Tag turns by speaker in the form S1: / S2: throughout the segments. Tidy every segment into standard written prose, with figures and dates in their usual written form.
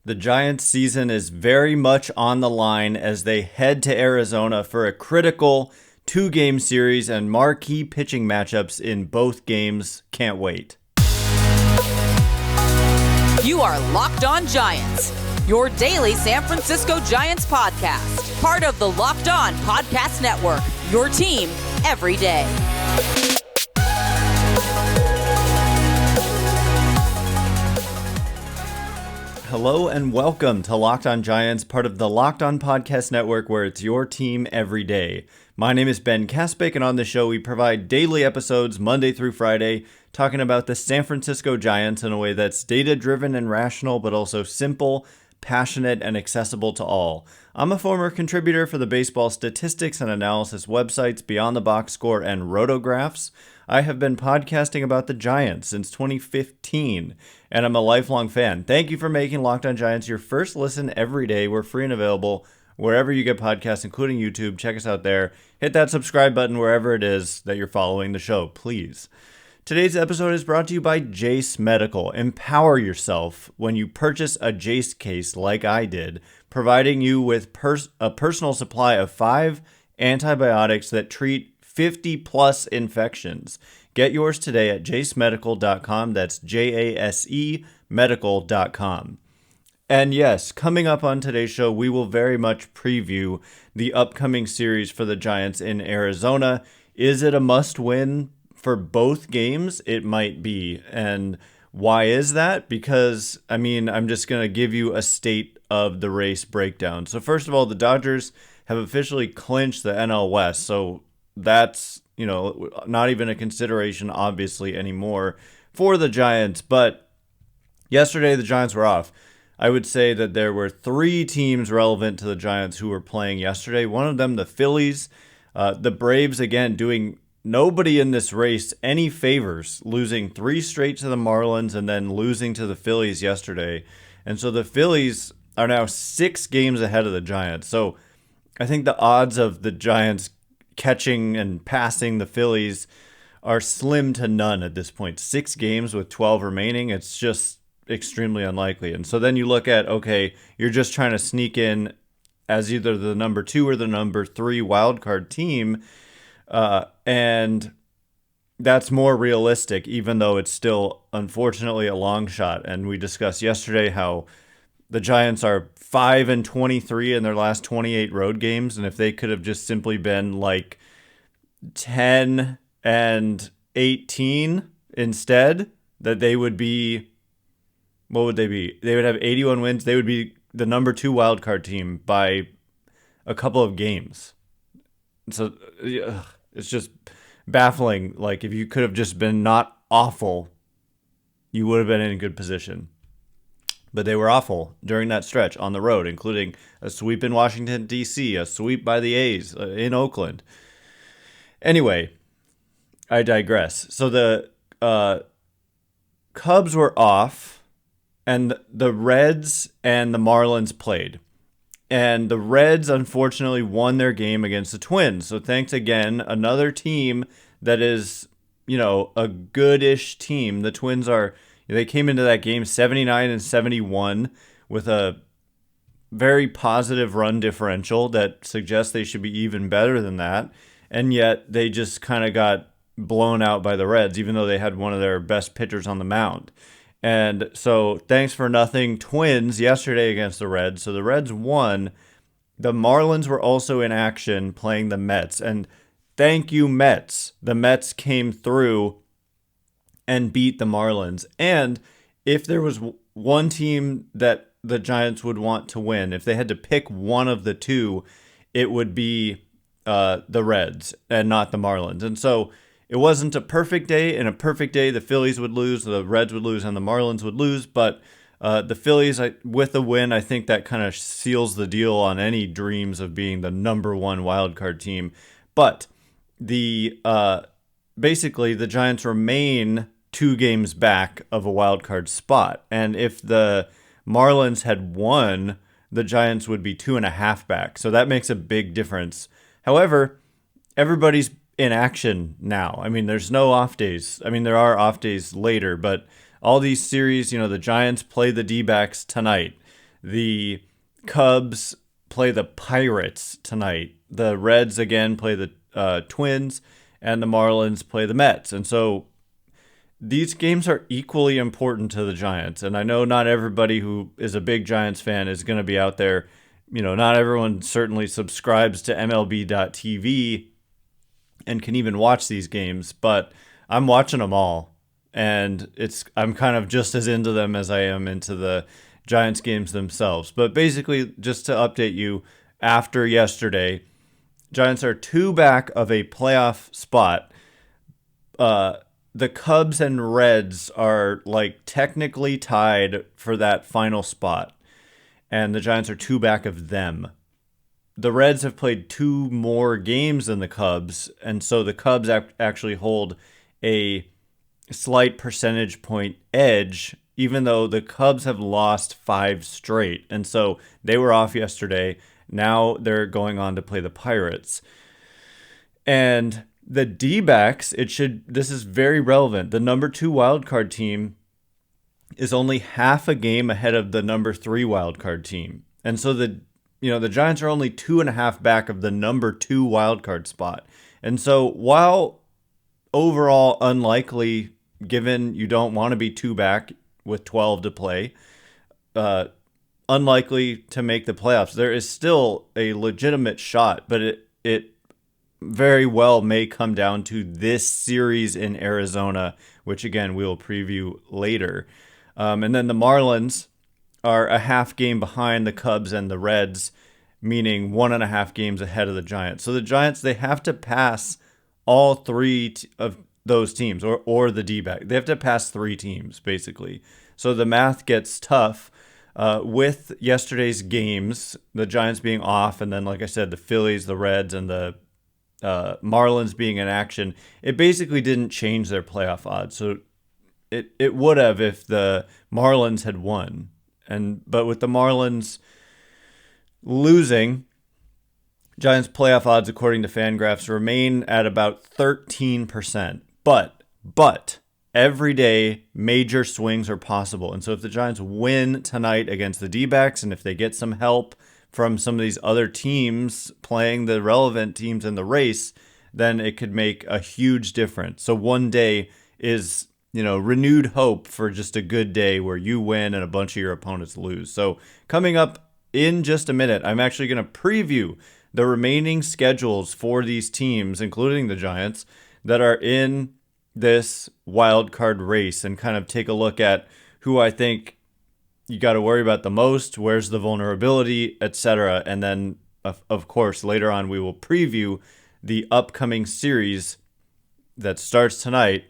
S1: The Giants' season is very much on the line as they head to Arizona for a critical two-game series and marquee pitching matchups in both games. Can't wait.
S2: You are Locked On Giants, your daily San Francisco Giants podcast. Part of the Locked On Podcast Network, your team every day.
S1: Hello and welcome to Locked On Giants, part of the Locked On Podcast Network, where it's your team every day. My name is Ben Kaspick, and on the show we provide daily episodes Monday through Friday, talking about the San Francisco Giants in a way that's data-driven and rational, but also simple, passionate, and accessible to all. I'm a former contributor for the baseball statistics and analysis websites Beyond the Box Score and Rotographs. I have been podcasting about the Giants since 2015, and I'm a lifelong fan. Thank you for making Locked On Giants your first listen every day. We're free and available wherever you get podcasts, including YouTube. Check us out there. Hit that subscribe button wherever it is that you're following the show, please. Today's episode is brought to you by Jase Medical. Empower yourself when you purchase a Jase case like I did, providing you with a personal supply of 5 antibiotics that treat 50 plus infections. Get yours today at jasemedical.com. That's JASE medical.com. And yes, coming up on today's show, we will very much preview the upcoming series for the Giants in Arizona. Is it a must-win for both games? It might be. And why is that? Because, I'm just going to give you a state of the race breakdown. So first of all, the Dodgers have officially clinched the NL West. So that's, not even a consideration, obviously, anymore for the Giants. But yesterday, the Giants were off. I would say that there were 3 teams relevant to the Giants who were playing yesterday. One of them, the Phillies. The Braves, again, doing nobody in this race any favors, losing 3 straight to the Marlins and then losing to the Phillies yesterday. And so the Phillies are now 6 games ahead of the Giants. So I think the odds of the Giants catching and passing the Phillies are slim to none at this point. 6 games with 12 remaining, it's just extremely unlikely. And so then you look at, okay, you're just trying to sneak in as either the number 2 or the number 3 wildcard team, and that's more realistic, even though it's still, unfortunately, a long shot. And we discussed yesterday how the Giants are 5-23 in their last 28 road games, and if they could have just simply been like 10-18 instead, that they would be, what would they be? They would have 81 wins. They would be the number 2 wildcard team by a couple of games. So it's just baffling. Like, if you could have just been not awful, you would have been in a good position. But they were awful during that stretch on the road, including a sweep in Washington, D.C., a sweep by the A's in Oakland. Anyway, I digress. So the Cubs were off, and the Reds and the Marlins played. And the Reds, unfortunately, won their game against the Twins. So thanks again, another team that is, a goodish team. The Twins they came into that game 79-71 with a very positive run differential that suggests they should be even better than that. And yet they just kind of got blown out by the Reds, even though they had one of their best pitchers on the mound. And so thanks for nothing Twins yesterday against the Reds. So the Reds won. The Marlins were also in action playing the Mets. And thank you, Mets. The Mets came through and beat the Marlins. And if there was one team that the Giants would want to win, if they had to pick one of the two, it would be the Reds and not the Marlins. And so it wasn't a perfect day. In a perfect day, the Phillies would lose, the Reds would lose, and the Marlins would lose. But the Phillies, with a win, I think that kind of seals the deal on any dreams of being the number 1 wildcard team. But basically, the Giants remain 2 games back of a wild card spot. And if the Marlins had won, the Giants would be 2.5 back. So that makes a big difference. However, everybody's in action now. There's no off days. There are off days later, but all these series, the Giants play the D-backs tonight. The Cubs play the Pirates tonight. The Reds again play the Twins, and the Marlins play the Mets. And so these games are equally important to the Giants. And I know not everybody who is a big Giants fan is going to be out there. Not everyone certainly subscribes to MLB.TV and can even watch these games, but I'm watching them all. And I'm kind of just as into them as I am into the Giants games themselves. But basically, just to update you, after yesterday, Giants are 2 back of a playoff spot. The Cubs and Reds are technically tied for that final spot, and the Giants are 2 back of them. The Reds have played 2 more games than the Cubs, and so the Cubs actually hold a slight percentage point edge, even though the Cubs have lost 5 straight. And so they were off yesterday. Now they're going on to play the Pirates. And the D-backs, this is very relevant. The number 2 wildcard team is only half a game ahead of the number 3 wildcard team. And so the Giants are only 2.5 back of the number 2 wildcard spot. And so while overall unlikely, given you don't want to be 2 back with 12 to play, unlikely to make the playoffs, there is still a legitimate shot, but it very well may come down to this series in Arizona, which again we'll preview later. And then the Marlins are a half game behind the Cubs and the Reds, meaning 1.5 games ahead of the Giants. So the Giants, they have to pass all 3 of those teams, or the D-back. They have to pass 3 teams, basically. So the math gets tough. With yesterday's games, the Giants being off, and then, like I said, the Phillies, the Reds, and the Marlins being in action, it basically didn't change their playoff odds. So it would have if the Marlins had won. But with the Marlins losing, Giants playoff odds, according to Fangraphs, remain at about 13%. But every day, major swings are possible. And so if the Giants win tonight against the D-backs, and if they get some help from some of these other teams playing the relevant teams in the race, then it could make a huge difference. So one day is, renewed hope for just a good day where you win and a bunch of your opponents lose. So coming up in just a minute, I'm actually going to preview the remaining schedules for these teams, including the Giants, that are in this wild card race, and kind of take a look at who I think you got to worry about the most, where's the vulnerability, etc. And then, of course, later on we will preview the upcoming series that starts tonight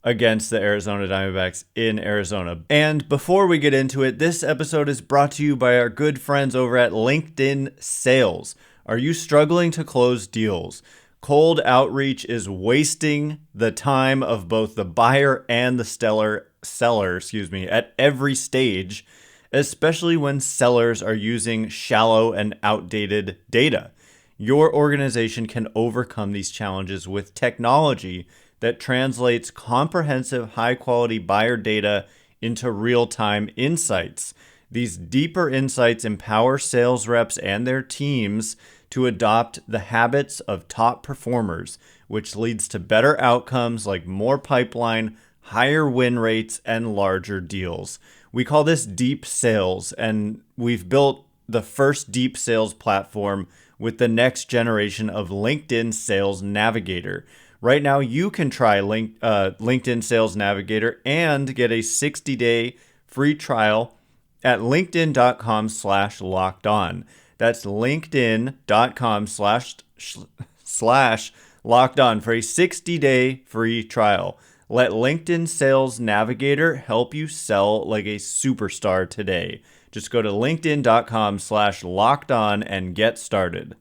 S1: against the Arizona Diamondbacks in Arizona. And before we get into it, this episode is brought to you by our good friends over at LinkedIn Sales. Are you struggling to close deals? Cold outreach is wasting the time of both the buyer and the seller, at every stage, especially when sellers are using shallow and outdated data. Your organization can overcome these challenges with technology that translates comprehensive, high-quality buyer data into real-time insights. These deeper insights empower sales reps and their teams to adopt the habits of top performers, which leads to better outcomes like more pipeline, higher win rates, and larger deals. We call this deep sales, and we've built the first deep sales platform with the next generation of LinkedIn Sales Navigator. Right now, you can try LinkedIn Sales Navigator and get a 60-day free trial at linkedin.com/lockedon. That's linkedin.com/lockedon for a 60-day free trial. Let LinkedIn Sales Navigator help you sell like a superstar today. Just go to linkedin.com/lockedon and get started.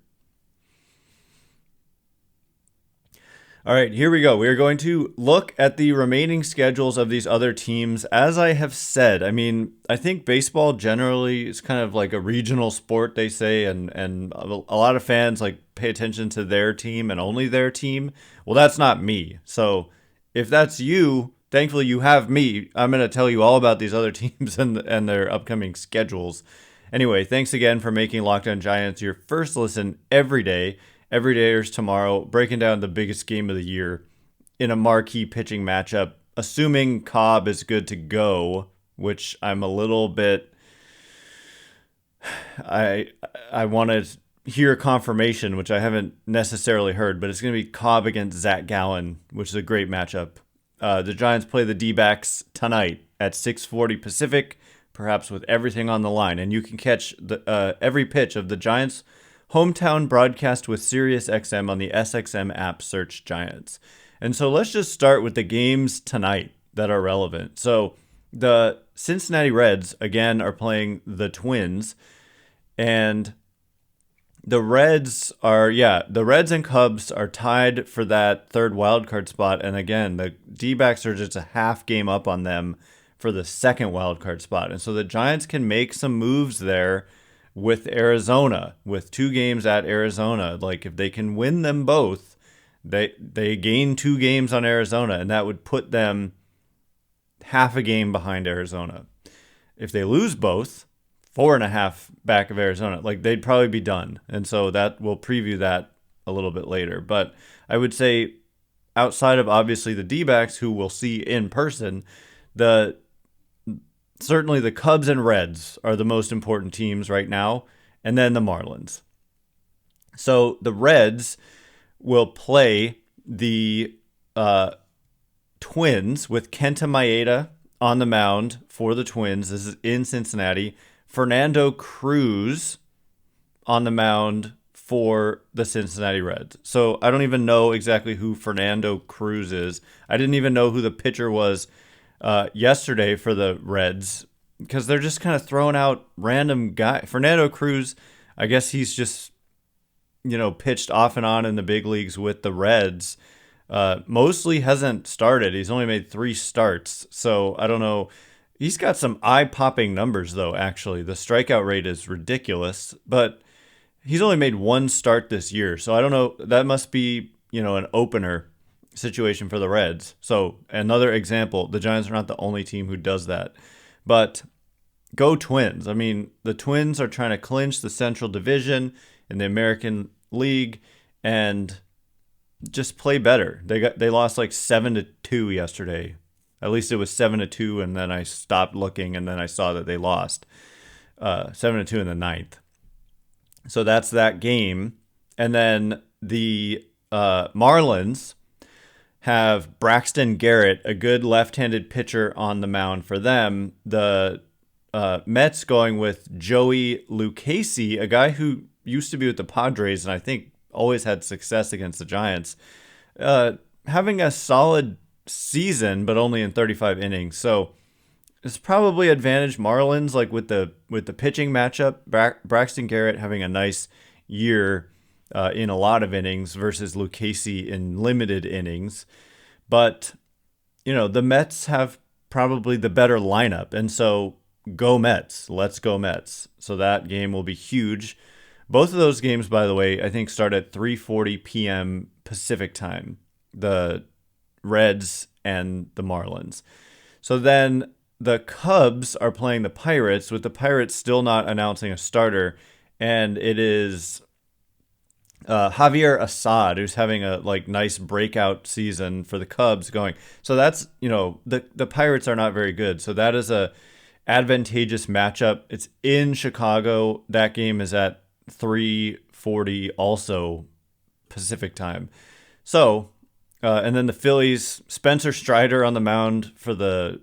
S1: All right, here we go. We are going to look at the remaining schedules of these other teams. As I have said, I think baseball generally is kind of like a regional sport, they say, and a lot of fans pay attention to their team and only their team. Well, that's not me. So if that's you, thankfully you have me. I'm going to tell you all about these other teams and their upcoming schedules. Anyway, thanks again for making Locked On Giants your first listen every day. Every day airs tomorrow, breaking down the biggest game of the year in a marquee pitching matchup, assuming Cobb is good to go, which I'm a little bit... I want to hear confirmation, which I haven't necessarily heard, but it's going to be Cobb against Zac Gallen, which is a great matchup. The Giants play the D-backs tonight at 6:40 Pacific, perhaps with everything on the line. And you can catch every pitch of the Giants' hometown broadcast with SiriusXM on the SXM app. Search Giants. And so let's just start with the games tonight that are relevant. So the Cincinnati Reds, again, are playing the Twins. And the Reds and Cubs are tied for that third wildcard spot. And again, the D-backs are just a half game up on them for the second wildcard spot. And so the Giants can make some moves there with Arizona, with 2 games at Arizona. Like, if they can win them both, they gain 2 games on Arizona, and that would put them half a game behind Arizona. If they lose both, 4.5 back of Arizona, like, they'd probably be done. And so that we'll preview that a little bit later. But I would say, outside of obviously the D-backs, who we'll see in person, certainly the Cubs and Reds are the most important teams right now, and then the Marlins. So the Reds will play the Twins with Kenta Maeda on the mound for the Twins. This is in Cincinnati. Fernando Cruz on the mound for the Cincinnati Reds. So I don't even know exactly who Fernando Cruz is. I didn't even know who the pitcher was yesterday for the Reds, because they're just kind of throwing out random guy. Fernando Cruz, I guess he's just, pitched off and on in the big leagues with the Reds. Mostly hasn't started. He's only made 3 starts. So I don't know. He's got some eye-popping numbers, though, actually. The strikeout rate is ridiculous, but he's only made 1 start this year. So I don't know. That must be, an opener situation for the Reds. So another example, the Giants are not the only team who does that. But go Twins. I mean, the Twins are trying to clinch the Central Division in the American League and just play better. They lost like 7-2 yesterday. At least it was 7-2, and then I stopped looking, and then I saw that they lost 7-2 in the 9th. So that's that game. And then the Marlins have Braxton Garrett, a good left-handed pitcher, on the mound for them. The Mets going with Joey Lucchesi, a guy who used to be with the Padres and I think always had success against the Giants, having a solid season, but only in 35 innings. So it's probably advantage Marlins, like with the pitching matchup. Braxton Garrett having a nice year in a lot of innings versus Lucchesi in limited innings. But, the Mets have probably the better lineup. And so go Mets. Let's go Mets. So that game will be huge. Both of those games, by the way, I think start at 3:40 p.m. Pacific time. The Reds and the Marlins. So then the Cubs are playing the Pirates, with the Pirates still not announcing a starter. And it is Javier Assad, who's having a nice breakout season for the Cubs going. So that's, the Pirates are not very good. So that is a advantageous matchup. It's in Chicago. That game is at 3:40 also Pacific time. So, and then the Phillies, Spencer Strider on the mound for the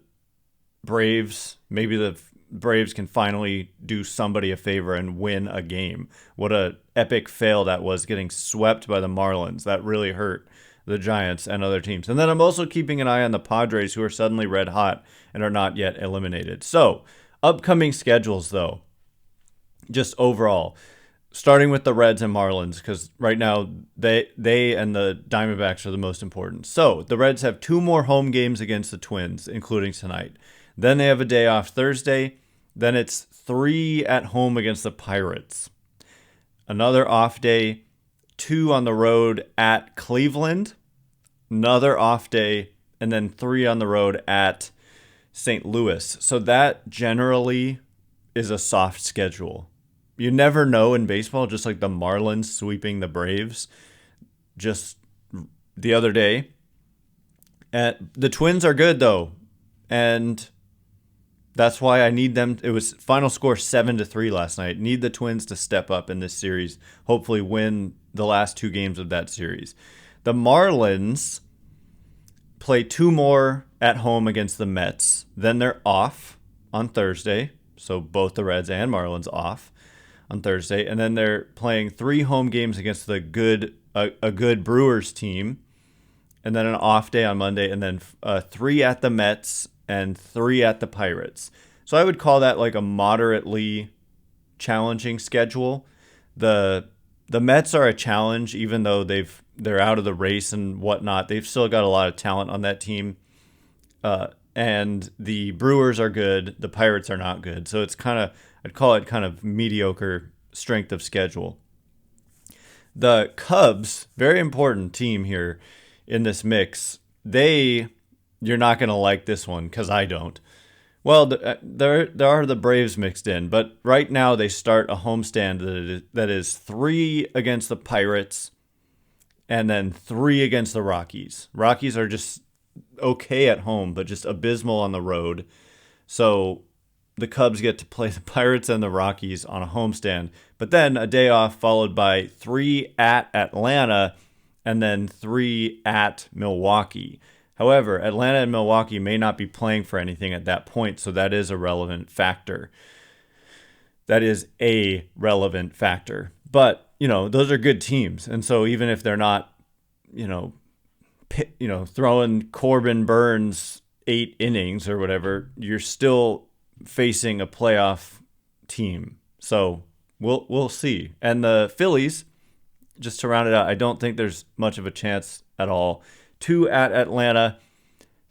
S1: Braves. Maybe the Braves can finally do somebody a favor and win a game. What a epic fail that was, getting swept by the Marlins. That really hurt the Giants and other teams. And then I'm also keeping an eye on the Padres, who are suddenly red hot and are not yet eliminated. So, upcoming schedules, though, just overall, starting with the Reds and Marlins, because right now they and the Diamondbacks are the most important. So the Reds have 2 more home games against the Twins, including tonight. Then they have a day off Thursday. Then it's 3 at home against the Pirates. Another off day, 2 on the road at Cleveland. Another off day, and then 3 on the road at St. Louis. So that generally is a soft schedule. You never know in baseball, just like the Marlins sweeping the Braves just the other day. And the Twins are good, though. And that's why I need them. It was final score 7-3 last night. Need the Twins to step up in this series. Hopefully win the last 2 games of that series. The Marlins play 2 more at home against the Mets. Then they're off on Thursday. So both the Reds and Marlins off on Thursday. And then they're playing 3 home games against a good Brewers team. And then an off day on Monday. And then 3 at the Mets and 3 at the Pirates. So I would call that like a moderately challenging schedule. The Mets are a challenge, even though they're out of the race and whatnot. They've still got a lot of talent on that team. And the Brewers are good. The Pirates are not good. So it's I'd call it kind of mediocre strength of schedule. The Cubs, very important team here in this mix. You're not going to like this one because I don't. Well, there are the Braves mixed in, but right now they start a homestand that is 3 against the Pirates and then 3 against the Rockies. Rockies are just okay at home, but just abysmal on the road. So the Cubs get to play the Pirates and the Rockies on a homestand, but then a day off followed by 3 at Atlanta and then 3 at Milwaukee. However, Atlanta and Milwaukee may not be playing for anything at that point, so that is a relevant factor. That is a relevant factor. But, those are good teams. And so even if they're not, throwing Corbin Burns 8 innings or whatever, you're still facing a playoff team. So we'll see. And the Phillies, just to round it out, I don't think there's much of a chance at all. 2 at Atlanta,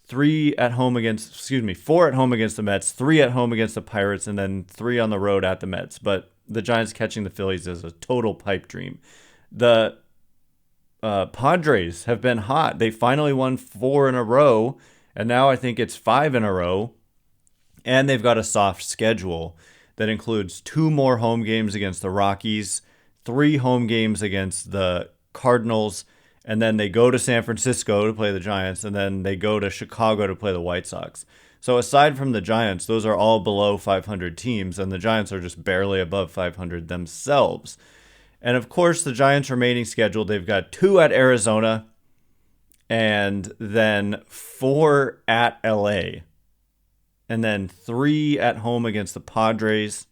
S1: 4 at home against the Mets, 3 at home against the Pirates, and then 3 on the road at the Mets. But the Giants catching the Phillies is a total pipe dream. The Padres have been hot. They finally won 4 in a row, and now I think it's 5 in a row. And they've got a soft schedule that includes 2 more home games against the Rockies, 3 home games against the Cardinals, and then they go to San Francisco to play the Giants, and then they go to Chicago to play the White Sox. So aside from the Giants, those are all below 500 teams, and the Giants are just barely above 500 themselves. And of course, the Giants' remaining schedule, they've got 2 at Arizona, and then 4 at LA, and then 3 at home against the Padres,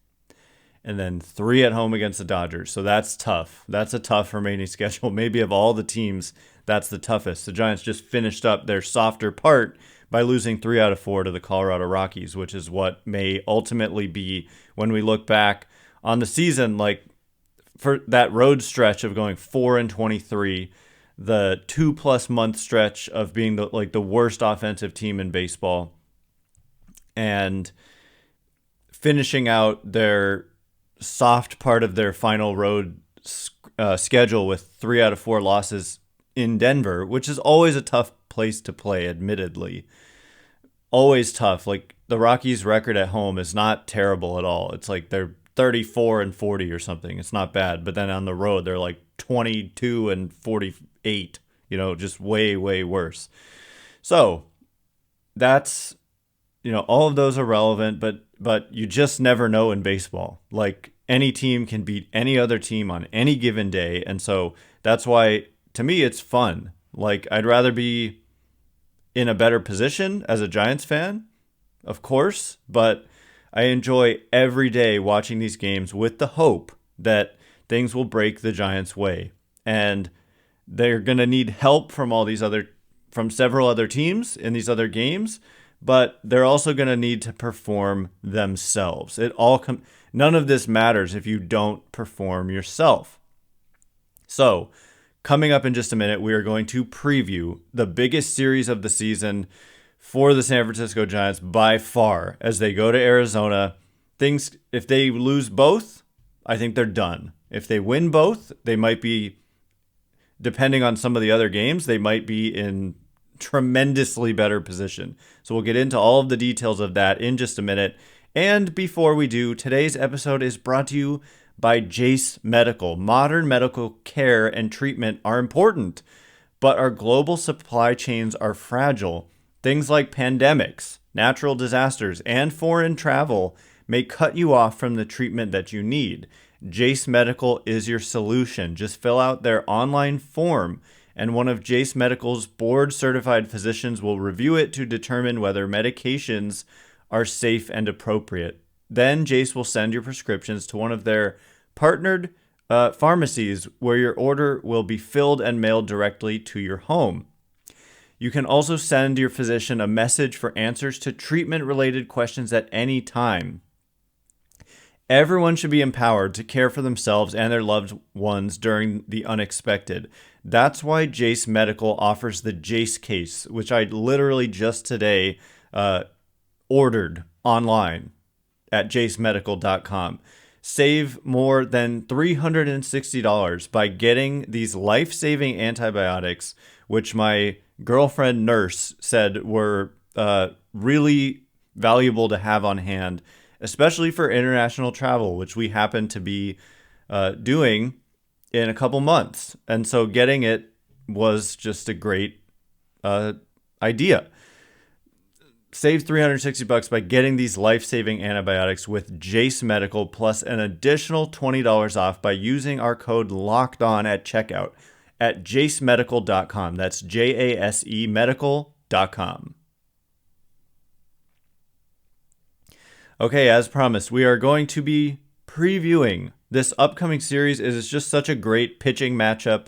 S1: and then 3 at home against the Dodgers. So that's tough. That's a tough remaining schedule. Maybe of all the teams, that's the toughest. The Giants just finished up their softer part by losing 3 out of 4 to the Colorado Rockies, which is what may ultimately be, when we look back on the season, like for that road stretch of going 4-23, the 2+ month stretch of being the worst offensive team in baseball, and finishing out their soft part of their final road schedule with 3 out of 4 losses in Denver, which is always a tough place to play, admittedly. Always tough. Like, the Rockies' record at home is not terrible at all. It's like they're 34-40 or something. It's not bad. But then on the road, they're like 22-48. Just way, way worse. So that's, all of those are relevant, but you just never know in baseball. Like, any team can beat any other team on any given day. And so that's why, to me, it's fun. Like, I'd rather be in a better position as a Giants fan, of course, but I enjoy every day watching these games with the hope that things will break the Giants' way. And they're going to need help from several other teams in these other games, but they're also going to need to perform themselves. None of this matters if you don't perform yourself. So, coming up in just a minute, we are going to preview the biggest series of the season for the San Francisco Giants by far as they go to Arizona. If they lose both, I think they're done. If they win both, they might be, depending on some of the other games, they might be in tremendously better position. So we'll get into all of the details of that in just a minute. And before we do, today's episode is brought to you by Jace Medical. Modern medical care and treatment are important, but our global supply chains are fragile. Things like pandemics, natural disasters, and foreign travel may cut you off from the treatment that you need. Jace Medical is your solution. Just fill out their online form, and one of Jace Medical's board-certified physicians will review it to determine whether medications are safe and appropriate. Then Jace will send your prescriptions to one of their partnered pharmacies where your order will be filled and mailed directly to your home. You can also send your physician a message for answers to treatment-related questions at any time. Everyone should be empowered to care for themselves and their loved ones during the unexpected. That's why Jace Medical offers the Jace case, which I literally just today ordered online at jacemedical.com. Save more than $360 by getting these life-saving antibiotics, which my girlfriend nurse said were really valuable to have on hand, especially for international travel, which we happen to be doing in a couple months. And so getting it was just a great idea. Save $360 by getting these life-saving antibiotics with Jace Medical, plus an additional $20 off by using our code LOCKEDON at checkout at jacemedical.com. That's JASE medical.com. Okay, as promised, we are going to be previewing this upcoming series. It is just such a great pitching matchup,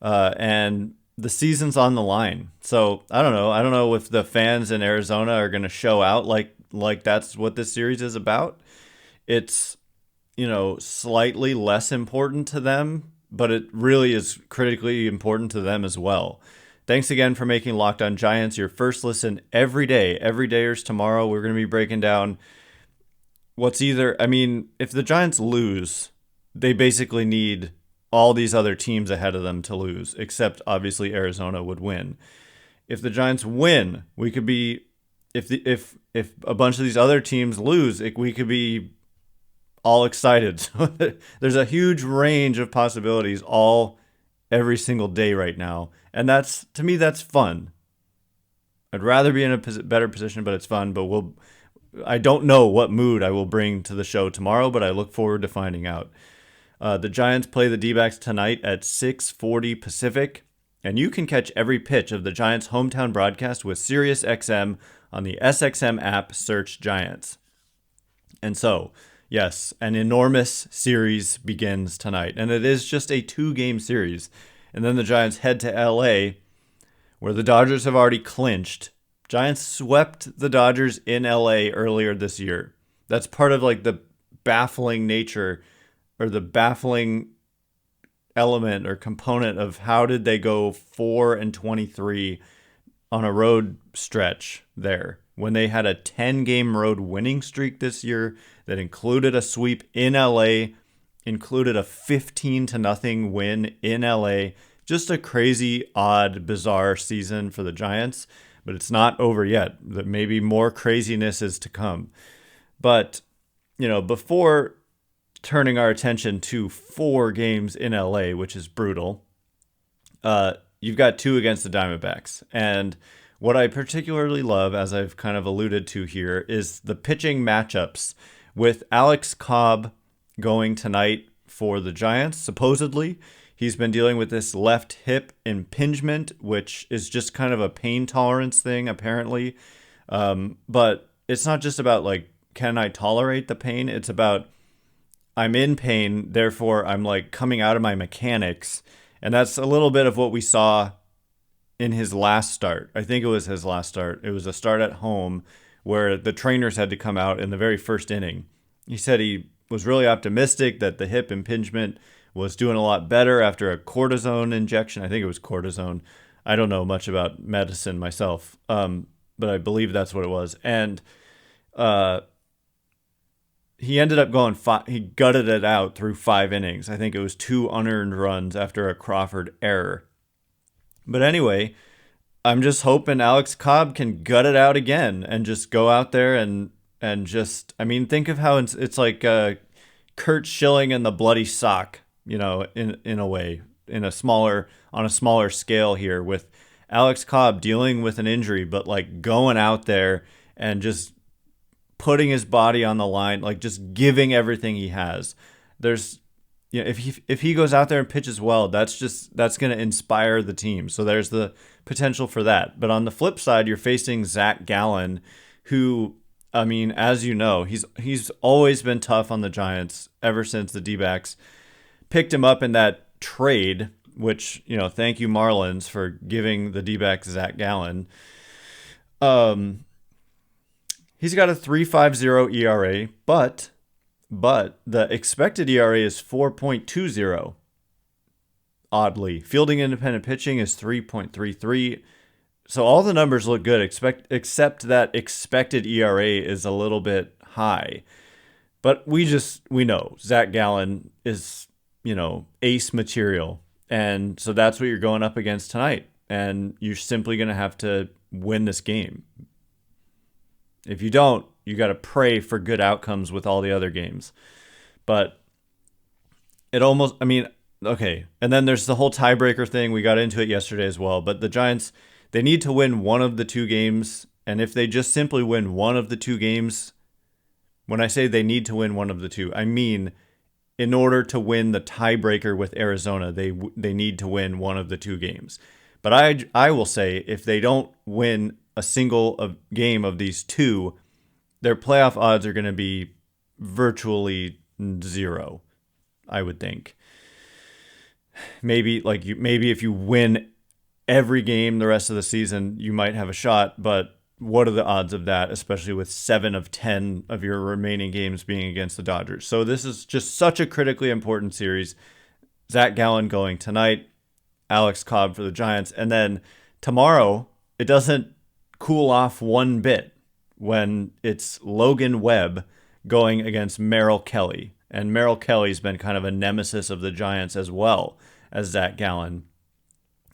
S1: and the season's on the line. So I don't know if the fans in Arizona are going to show out like that's what this series is about. It's, slightly less important to them, but it really is critically important to them as well. Thanks again for making Locked On Giants your first listen every day. Every dayers tomorrow, we're going to be breaking down if the Giants lose, they basically need all these other teams ahead of them to lose, except obviously Arizona would win. If the Giants win, we could be, if a bunch of these other teams lose, we could be all excited. So there's a huge range of possibilities every single day right now. And to me, that's fun. I'd rather be in a better position, but it's fun. But I don't know what mood I will bring to the show tomorrow, but I look forward to finding out. The Giants play the D-backs tonight at 6:40 Pacific, and you can catch every pitch of the Giants' hometown broadcast with SiriusXM on the SXM app. Search Giants. And so, yes, an enormous series begins tonight, and it is just a 2-game series. And then the Giants head to LA, where the Dodgers have already clinched. Giants swept the Dodgers in LA earlier this year. That's part of the baffling nature, or the baffling element or component of how did they go 4-23 on a road stretch there when they had a 10-game road winning streak this year that included a sweep in LA, included a 15-0 win in LA. Just a crazy, odd, bizarre season for the Giants, but it's not over yet. Maybe more craziness is to come. But, before turning our attention to 4 games in LA, which is brutal, you've got 2 against the Diamondbacks. And what I particularly love, as I've kind of alluded to here, is the pitching matchups with Alex Cobb going tonight for the Giants. Supposedly, he's been dealing with this left hip impingement, which is just kind of a pain tolerance thing, apparently. But it's not just about, can I tolerate the pain? It's about, I'm in pain, therefore I'm coming out of my mechanics. And that's a little bit of what we saw in his last start. I think it was his last start. It was a start at home where the trainers had to come out in the very first inning. He said he was really optimistic that the hip impingement was doing a lot better after a cortisone injection. I think it was cortisone. I don't know much about medicine myself, but I believe that's what it was. And he ended up going he gutted it out through 5 innings. I think it was 2 unearned runs after a Crawford error. But anyway, I'm just hoping Alex Cobb can gut it out again and just go out there and and just, I mean, think of how it's like Kurt Schilling and the bloody sock, in a way, on a smaller scale here, with Alex Cobb dealing with an injury, but like going out there and just putting his body on the line, like just giving everything he has. There's, if he goes out there and pitches well, that's going to inspire the team. So there's the potential for that. But on the flip side, you're facing Zac Gallen, who, I mean, as you know, he's always been tough on the Giants ever since the D-backs picked him up in that trade, which, thank you Marlins for giving the D-backs Zac Gallen. He's got a 3.50 ERA, but the expected ERA is 4.20. Oddly, fielding independent pitching is 3.33. So all the numbers look good, except that expected ERA is a little bit high. But we know Zac Gallen is, ace material. And so that's what you're going up against tonight. And you're simply going to have to win this game. If you don't, you got to pray for good outcomes with all the other games. But okay. And then there's the whole tiebreaker thing. We got into it yesterday as well. But the Giants, they need to win one of the two games. And if they just simply win one of the two games, when I say they need to win one of the two, I mean, in order to win the tiebreaker with Arizona, they need to win one of the two games. But I will say, if they don't win a single game of these two, their playoff odds are going to be virtually zero, I would think. Maybe if you win every game the rest of the season, you might have a shot, but what are the odds of that, especially with 7 of 10 of your remaining games being against the Dodgers? So this is just such a critically important series. Zac Gallen going tonight, Alex Cobb for the Giants, and then tomorrow it doesn't cool off one bit when it's Logan Webb going against Merrill Kelly. And Merrill Kelly's been kind of a nemesis of the Giants as well as Zac Gallen.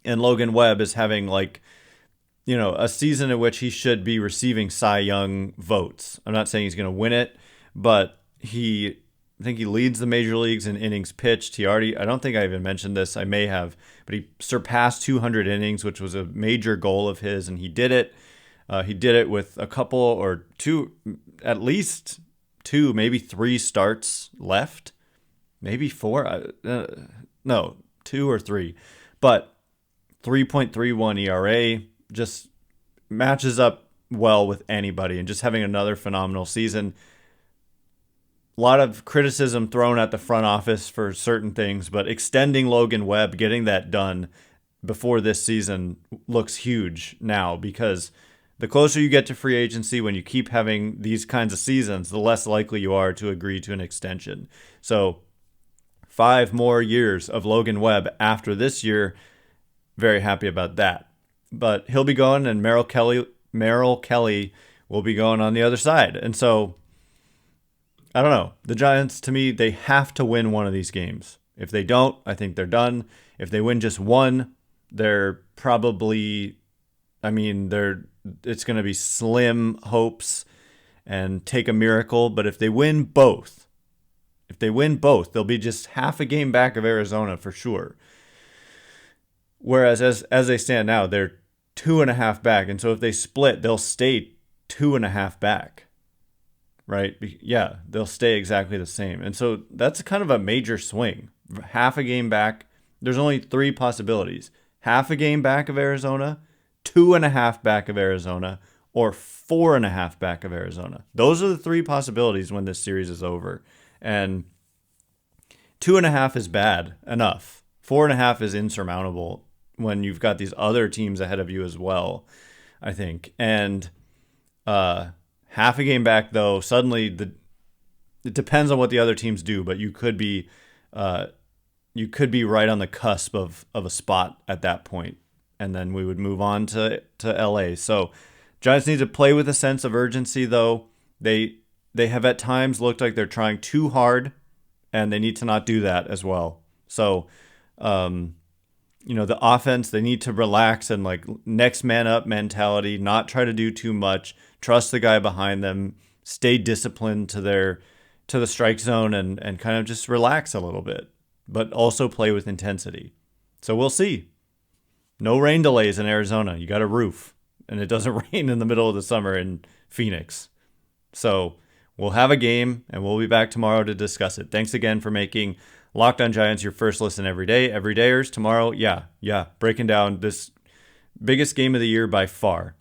S1: And Logan Webb is having a season in which he should be receiving Cy Young votes. I'm not saying he's going to win it, but I think he leads the major leagues in innings pitched. I don't think I even mentioned this. I may have, but he surpassed 200 innings, which was a major goal of his, and he did it. He did it with a couple or two, at least 2, maybe 3 starts left, maybe 4. No, 2 or 3, but 3.31 ERA just matches up well with anybody, and just having another phenomenal season. A lot of criticism thrown at the front office for certain things, but extending Logan Webb, getting that done before this season looks huge now, because the closer you get to free agency, when you keep having these kinds of seasons, the less likely you are to agree to an extension. So 5 more years of Logan Webb after this year, very happy about that. But he'll be going, and Merrill Kelly will be going on the other side. And so, I don't know. The Giants, to me, they have to win one of these games. If they don't, I think they're done. If they win just one, they're probably, it's going to be slim hopes and take a miracle. But if they win both, they'll be just half a game back of Arizona for sure. Whereas as they stand now, they're 2.5 back. And so if they split, they'll stay 2.5 back. Right? Yeah, they'll stay exactly the same. And so that's kind of a major swing. Half a game back. There's only 3 possibilities. Half a game back of Arizona, 2.5 back of Arizona, or 4.5 back of Arizona. Those are the 3 possibilities when this series is over. And 2.5 is bad enough. 4.5 is insurmountable when you've got these other teams ahead of you as well, I think. And half a game back, though, suddenly it depends on what the other teams do, but you could be right on the cusp of a spot at that point, and then we would move on to LA. So Giants need to play with a sense of urgency, though. They have at times looked like they're trying too hard, and they need to not do that as well. So the offense, they need to relax and next man up mentality, not try to do too much, trust the guy behind them, stay disciplined to the strike zone and kind of just relax a little bit, but also play with intensity. So we'll see. No rain delays in Arizona. You got a roof, and it doesn't rain in the middle of the summer in Phoenix. So we'll have a game, and we'll be back tomorrow to discuss it. Thanks again for making Locked On Giants your first listen every day. Everydayers, tomorrow, breaking down this biggest game of the year by far.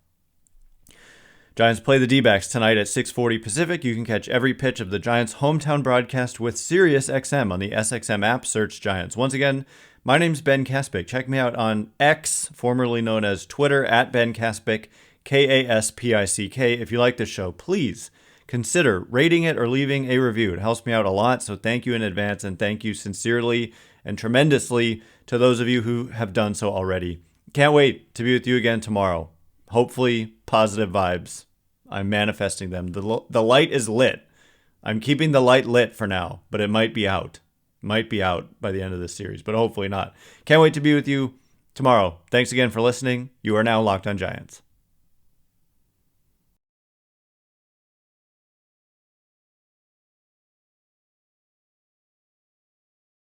S1: Giants play the D-backs tonight at 6:40 Pacific. You can catch every pitch of the Giants' hometown broadcast with SiriusXM on the SXM app. Search Giants. Once again, my name's Ben Kaspick. Check me out on X, formerly known as Twitter, at Ben Kaspick, Kaspick. If you like this show, please consider rating it or leaving a review. It helps me out a lot, so thank you in advance, and thank you sincerely and tremendously to those of you who have done so already. Can't wait to be with you again tomorrow. Hopefully, positive vibes. I'm manifesting them. The light is lit. I'm keeping the light lit for now, but it might be out. Might be out by the end of this series, but hopefully not. Can't wait to be with you tomorrow. Thanks again for listening. You are now Locked On Giants.